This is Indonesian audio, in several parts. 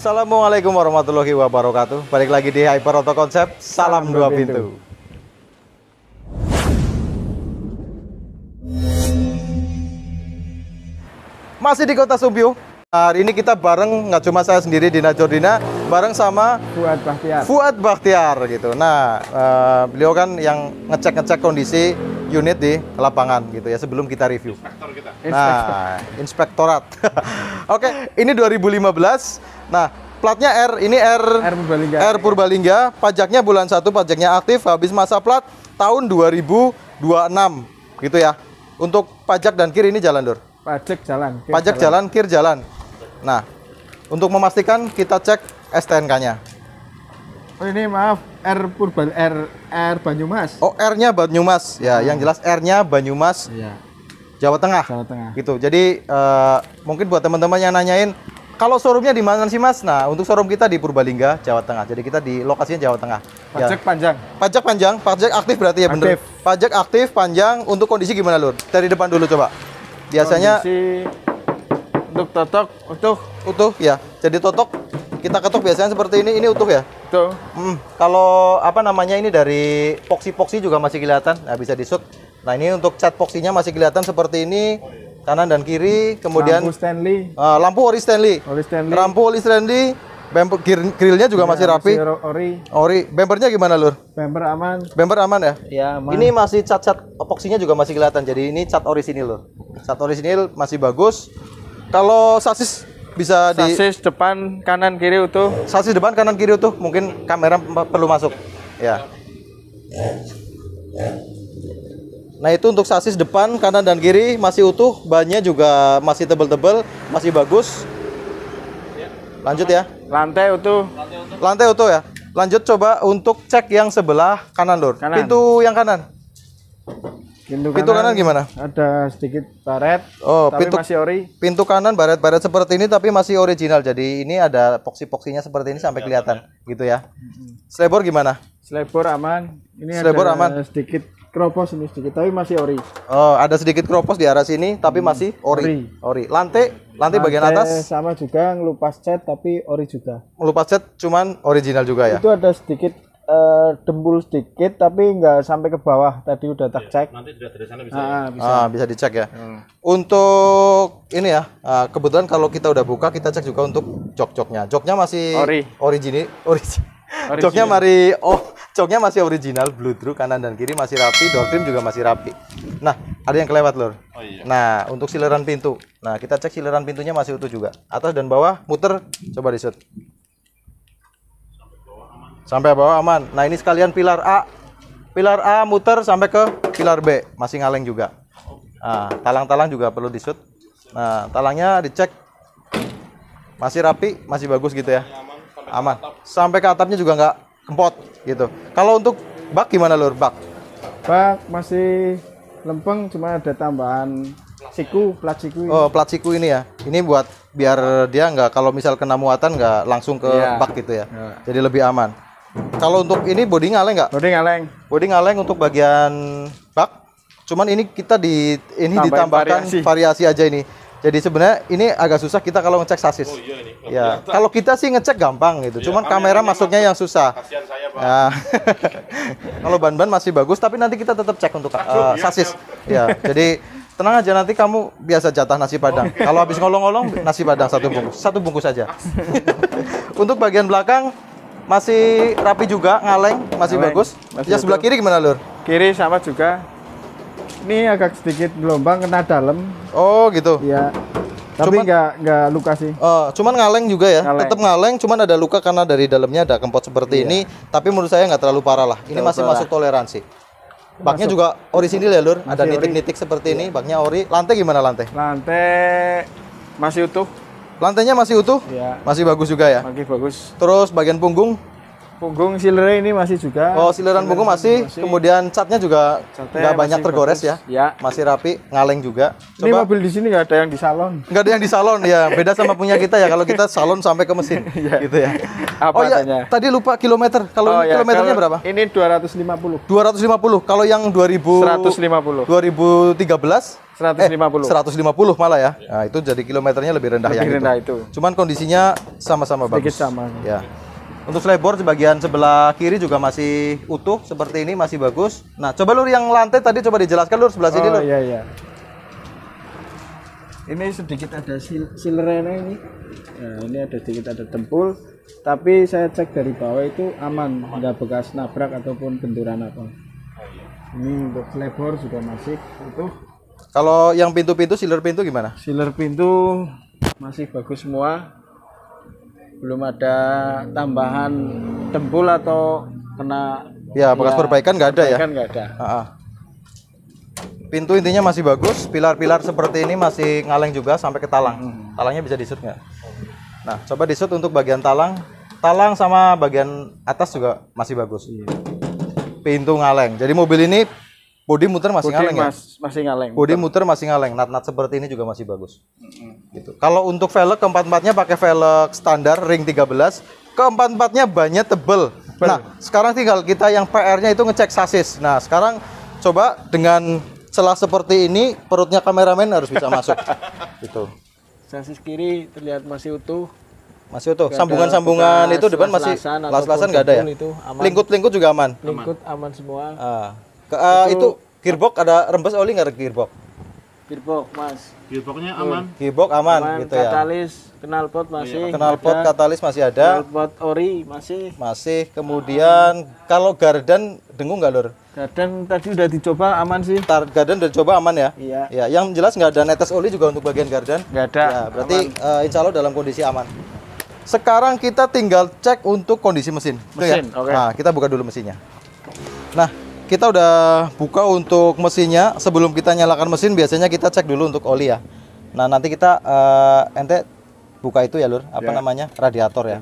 Assalamualaikum warahmatullahi wabarakatuh. Balik lagi di Hyper Auto Concept. Salam dua pintu. Masih di Kota Sumbio. Hari ini kita bareng, nggak cuma saya sendiri Dina Jordina, bareng sama Fuad Bakhtiar gitu. Nah, beliau kan yang ngecek kondisi unit di lapangan gitu ya sebelum kita review. Inspektor kita. Nah, inspektorat. Oke, ini 2015. Nah, platnya R, ini R Purbalingga. Pajaknya bulan 1, pajaknya aktif, habis masa plat tahun 2026 gitu ya. Untuk pajak dan kir ini jalan, Dur. Pajak jalan. Pajak jalan, kir jalan. Nah, untuk memastikan kita cek STNK-nya. Oh, ini maaf, R Banyumas. Oh, R-nya Banyumas. Ya, yang jelas R-nya Banyumas. Iya. Jawa Tengah. Jawa Tengah. Gitu. Jadi mungkin buat teman-teman yang nanyain kalau showroomnya di mana sih, Mas? Nah, untuk showroom kita di Purbalingga, Jawa Tengah. Jadi kita di lokasinya Jawa Tengah. Pajak panjang. Pajak panjang, pajak aktif berarti ya, bener. Pajak aktif panjang. Untuk kondisi gimana, Lur? Dari depan dulu coba. Biasanya kondisi untuk totok utuh ya. Jadi totok kita ketok biasanya seperti ini utuh ya. Tuh. Kalau apa namanya ini dari poksi juga masih kelihatan. Nah, bisa di-shoot. Nah, ini untuk cat poksinya masih kelihatan seperti ini, kanan dan kiri. Kemudian lampu Stanley. Lampu ori Stanley. Lampu ori Stanley. Bumper grillnya juga masih rapi. Ori. Bumpernya gimana, Lur? Bumper aman. Bumper aman ya? Iya, aman. Ini masih cat epoksinya juga masih kelihatan. Jadi ini cat orisinil, Lur. Cat orisinil masih bagus. Kalau sasis bisa sasis depan kanan kiri utuh. Sasis depan kanan kiri utuh. Mungkin kamera perlu masuk. Ya. Nah, itu untuk sasis depan kanan dan kiri masih utuh. Bannya juga masih tebel-tebel, masih bagus. Lanjut ya. Lantai utuh. Lantai utuh ya. Lanjut coba untuk cek yang sebelah kanan, Lur. Pintu yang kanan. Pintu kanan gimana? Ada sedikit baret. Oh, tapi masih ori. Pintu kanan baret-baret seperti ini tapi masih original. Jadi ini ada poksi-poksinya seperti ini sampai kelihatan gitu ya. Slebor gimana? Slebor aman. Ini Slebor ada aman. Sedikit kropos ini sedikit tapi masih ori. Oh, ada sedikit kropos di arah sini tapi masih ori. Lantai bagian atas sama juga ngelupas cat tapi ori juga. Ngelupas cat cuman original juga ya. Itu ada sedikit dembul sedikit tapi nggak sampai ke bawah. Tadi udah tak cek. Nanti dari sana bisa. Bisa dicek ya. Untuk ini ya, kebetulan kalau kita udah buka kita cek juga untuk jok-joknya. Joknya masih original. Joknya masih original, bluedruk kanan dan kiri masih rapi, door trim juga masih rapi. Nah, ada yang kelewat, Lur. Oh, iya. Nah, untuk sileran pintu. Nah, kita cek sileran pintunya masih utuh juga. Atas dan bawah muter, coba di-shoot. Sampai bawah aman. Nah, ini sekalian pilar A. Pilar A muter sampai ke pilar B, masih ngaleng juga. Nah, talang-talang juga perlu di-shoot. Nah, talangnya dicek. Masih rapi, masih bagus gitu ya. Aman. Sampai ke atapnya juga nggak kempot gitu. Kalau untuk bak gimana, Lur? Bak masih lempeng, cuma ada tambahan plat siku. Oh, plat siku ini ya. Ini buat biar dia nggak, kalau misal kena muatan nggak langsung ke bak gitu ya. Jadi lebih aman. Kalau untuk ini bodi ngaleng nggak? Bodi ngaleng untuk bagian bak. Cuman ini kita ditambahkan variasi aja ini. Jadi sebenarnya ini agak susah kita kalau ngecek sasis. Oh, iya ini. Ya, kalau kita sih ngecek gampang gitu. Cuman kamera masuknya yang susah. Kasihan saya, Pak. Nah, kalau ban-ban masih bagus, tapi nanti kita tetap cek untuk sasis. Ya, jadi tenang aja, nanti kamu biasa jatah nasi padang. Kalau habis ngolong-ngolong nasi padang satu bungkus saja. Untuk bagian belakang masih rapi juga, ngaleng, masih bagus. Yang sebelah kiri gimana, Lur? Kiri sama juga. Ini agak sedikit gelombang kena dalam. Oh gitu. Iya. Tapi nggak luka sih. Cuman ngaleng juga ya. Tetap ngaleng, cuman ada luka karena dari dalamnya ada kempot seperti ini. Tapi menurut saya nggak terlalu parah lah. Ini masih masuk toleransi. Baknya juga orisinil ya, Lur. Ada nitik-nitik seperti ini. Baknya ori. Lantai gimana lantai? Lantai masih utuh. Lantainya masih utuh? Iya. Masih bagus juga ya? Masih bagus. Terus bagian punggung? Punggung sealer ini masih juga. Oh, sileran punggung masih. Kemudian catnya juga nggak banyak tergores bagus. Ya. Masih rapi, ngaleng juga. Ini mobil di sini nggak ada yang di salon. Nggak ada yang di salon ya. Beda sama punya kita ya. Kalau kita salon sampai ke mesin, gitu ya. Apa ya, tadi lupa kilometer. Kalau kilometernya berapa? Ini 250. 250. Kalau yang 150. 2013 150 malah ya. Nah, itu jadi kilometernya lebih rendah itu. Cuman kondisinya sama-sama bagus. Sedikit sama. Ya. Untuk flyboard bagian sebelah kiri juga masih utuh seperti ini, masih bagus. Nah, coba Lur yang lantai tadi coba dijelaskan Lur sebelah sini Lur. Iya. Ini sedikit ada sealernya ini. Nah, ini ada sedikit ada dempul, tapi saya cek dari bawah itu aman, nggak bekas nabrak ataupun benturan apa. Ini untuk flyboard juga masih utuh. Kalau yang pintu-pintu, sealer pintu gimana? Sealer pintu masih bagus semua. Belum ada tambahan dempul atau kena bekas perbaikan nggak ada ya? Nggak ada. Pintu intinya masih bagus, pilar-pilar seperti ini masih ngaleng juga sampai ke talang. Talangnya bisa disut nggak? Nah, coba disut untuk bagian talang. Talang sama bagian atas juga masih bagus. Pintu ngaleng. Jadi mobil ini bodi muter masih ngaleng ya? Masih ngaleng. Bodi muter masih ngaleng. Nat-nat seperti ini juga masih bagus. Gitu. Kalau untuk velg keempat-empatnya pakai velg standar ring 13. Keempat-empatnya bannya tebel. Nah, sekarang tinggal kita yang PR-nya itu ngecek sasis. Nah, sekarang coba dengan celah seperti ini perutnya kameramen harus bisa masuk. Gitu. Sasis kiri terlihat masih utuh. Masih utuh. Sambungan-sambungan itu depan masih las-lasan nggak ada ya? Lingkut-lingkut juga aman. Lingkut aman semua. Itu gearbox ada rembes oli nggak gearbox? Gearbox Mas. Gearboxnya aman. Gearbox aman gitu ya. Katalis, knalpot masih. Knalpot, katalis masih ada. Knalpot ori masih. Masih. Kemudian kalau gardan dengung nggak Lur? Gardan tadi udah dicoba aman sih. Gardan udah coba aman ya? Iya. Ya, yang jelas nggak ada netes oli juga untuk bagian gardan. Nggak ada. Ya, berarti insya Allah dalam kondisi aman. Sekarang kita tinggal cek untuk kondisi mesin. Mesin, oke. Nah, kita buka dulu mesinnya. Nah, kita udah buka untuk mesinnya. Sebelum kita nyalakan mesin, biasanya kita cek dulu untuk oli ya. Nah, nanti kita ente buka itu ya Lur, namanya? Radiator ya.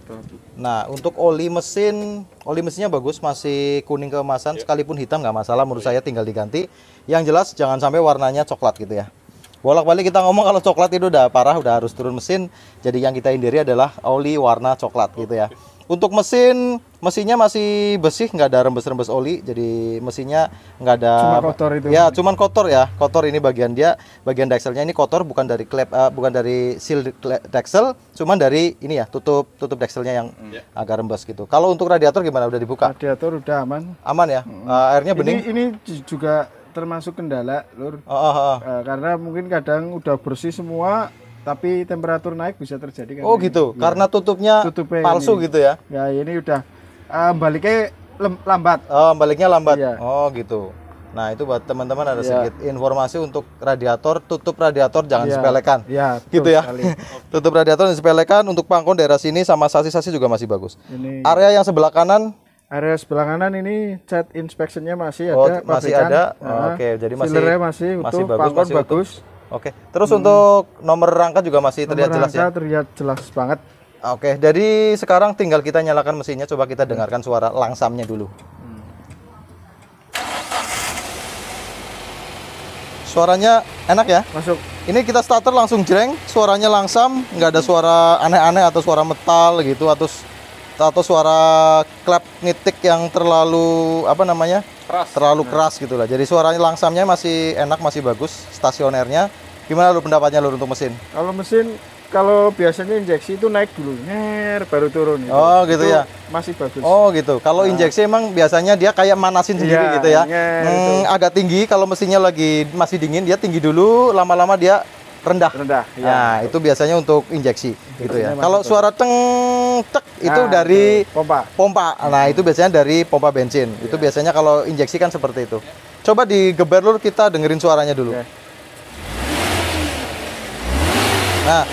Nah, untuk oli mesinnya bagus, masih kuning keemasan, sekalipun hitam nggak masalah menurut saya, tinggal diganti. Yang jelas jangan sampai warnanya coklat gitu ya. Bolak-balik kita ngomong kalau coklat itu udah parah, udah harus turun mesin. Jadi yang kita hindari adalah oli warna coklat gitu ya. Untuk mesinnya masih bersih, nggak ada rembes-rembes oli. Jadi mesinnya nggak ada. Cuma kotor itu. Ya, cuman kotor ya. Kotor ini bagian bagian dexelnya ini kotor, bukan dari klep, bukan dari seal dexel, cuman dari ini ya, tutup dexelnya yang agak rembes gitu. Kalau untuk radiator gimana? Udah dibuka? Radiator udah aman. Aman ya. Airnya bening. Ini juga termasuk kendala Lur. Karena mungkin kadang udah bersih semua, tapi temperatur naik bisa terjadi kan. Oh gitu, ya. Karena tutupnya palsu ini. Gitu ya? Ya ini udah baliknya lambat. Oh, baliknya lambat. Iya. Oh gitu. Nah itu buat teman-teman ada sedikit informasi untuk radiator, tutup radiator jangan disepelekan. Iya. Gitu ya. Tutup radiator jangan disepelekan. Untuk pangkon daerah sini sama sasis-sasis juga masih bagus. Area yang sebelah kanan. Area sebelah kanan ini cat inspectionnya masih ada. Masih ada. Oke, jadi masih utuh, bagus, pangkon bagus. Oke. Terus untuk nomor rangka juga masih terlihat jelas ya? Terlihat jelas banget. Oke, jadi sekarang tinggal kita nyalakan mesinnya. Coba kita dengarkan suara langsamnya dulu. Suaranya enak ya? Masuk. Ini kita starter langsung jreng, suaranya langsam, nggak ada suara aneh-aneh atau suara metal gitu atau suara klep nitik yang terlalu terlalu keras gitu lah. Jadi suaranya langsamnya masih enak, masih bagus, stasionernya. Gimana lu pendapatnya Lur untuk mesin? Kalau mesin, kalau biasanya injeksi itu naik dulu, baru turun. Gitu. Oh gitu itu ya? Masih bagus. Oh gitu. Kalau injeksi emang biasanya dia kayak manasin sendiri gitu ya? Agak tinggi, kalau mesinnya masih dingin, dia tinggi dulu, lama-lama dia rendah. Ya. Nah, itu biasanya untuk injeksi gitu ya. Kalau suara cek itu dari pompa. Nah, itu biasanya dari pompa bensin. Itu biasanya kalau injeksi kan seperti itu. Coba digeber Lur, kita dengerin suaranya dulu. Nah,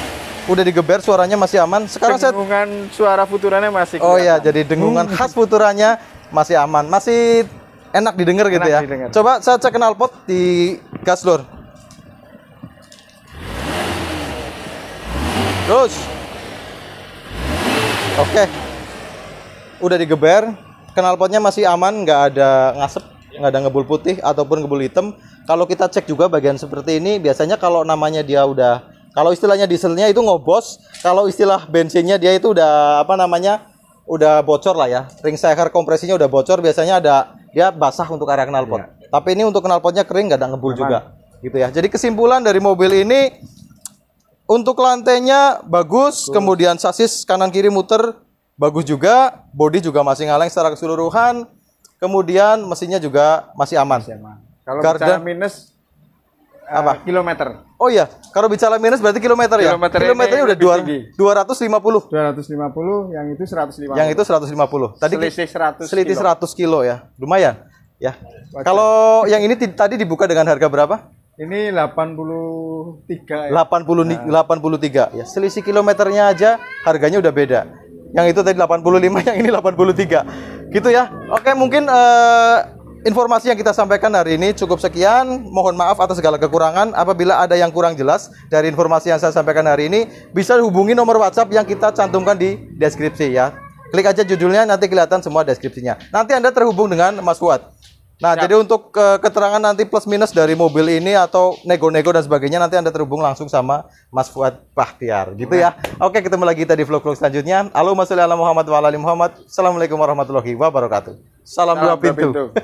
udah digeber, suaranya masih aman. Sekarang dengungan suara futurannya masih. Oh iya, jadi dengungan khas futurannya masih aman, masih enak didengar gitu ya. Coba saya cek knalpot di gas Lur. Terus, oke. udah digeber, knalpotnya masih aman, nggak ada ngasep, nggak ada ngebul putih ataupun ngebul hitam. Kalau kita cek juga bagian seperti ini, biasanya kalau namanya dia udah, kalau istilahnya dieselnya itu ngobos, kalau istilah bensinnya dia itu udah apa namanya, udah bocor lah ya. Ring seher kompresinya udah bocor, biasanya ada dia basah untuk area knalpot. Tapi ini untuk knalpotnya kering, nggak ada ngebul juga, gitu ya. Jadi kesimpulan dari mobil ini, untuk lantainya bagus, kemudian sasis kanan kiri muter bagus juga, bodi juga masih ngaleng secara keseluruhan, kemudian mesinnya juga masih aman. Kalau bicara minus apa? Kilometer. Oh iya, kalau bicara minus berarti kilometer ya. Kilometernya udah 250. 250, yang itu 150. Yang itu 150. Tadi selisih 100 kilo ya. Lumayan ya. Wajar. Kalau yang ini tadi dibuka dengan harga berapa? Ini 83 ya. 83 ya. Selisih kilometernya aja harganya udah beda. Yang itu tadi 85, yang ini 83. Gitu ya. Oke, mungkin informasi yang kita sampaikan hari ini cukup sekian. Mohon maaf atas segala kekurangan. Apabila ada yang kurang jelas dari informasi yang saya sampaikan hari ini, bisa hubungi nomor WhatsApp yang kita cantumkan di deskripsi ya. Klik aja judulnya, nanti kelihatan semua deskripsinya. Nanti Anda terhubung dengan Mas Fuad. Nah, jadi untuk keterangan nanti plus minus dari mobil ini atau nego-nego dan sebagainya, nanti Anda terhubung langsung sama Mas Fuad Bahtiar, gitu ya. Oke, ketemu lagi kita di vlog-vlog selanjutnya. Allahumma sholli ala Muhammad wa ala ali Muhammad. Assalamualaikum warahmatullahi wabarakatuh. Salam dua pintu.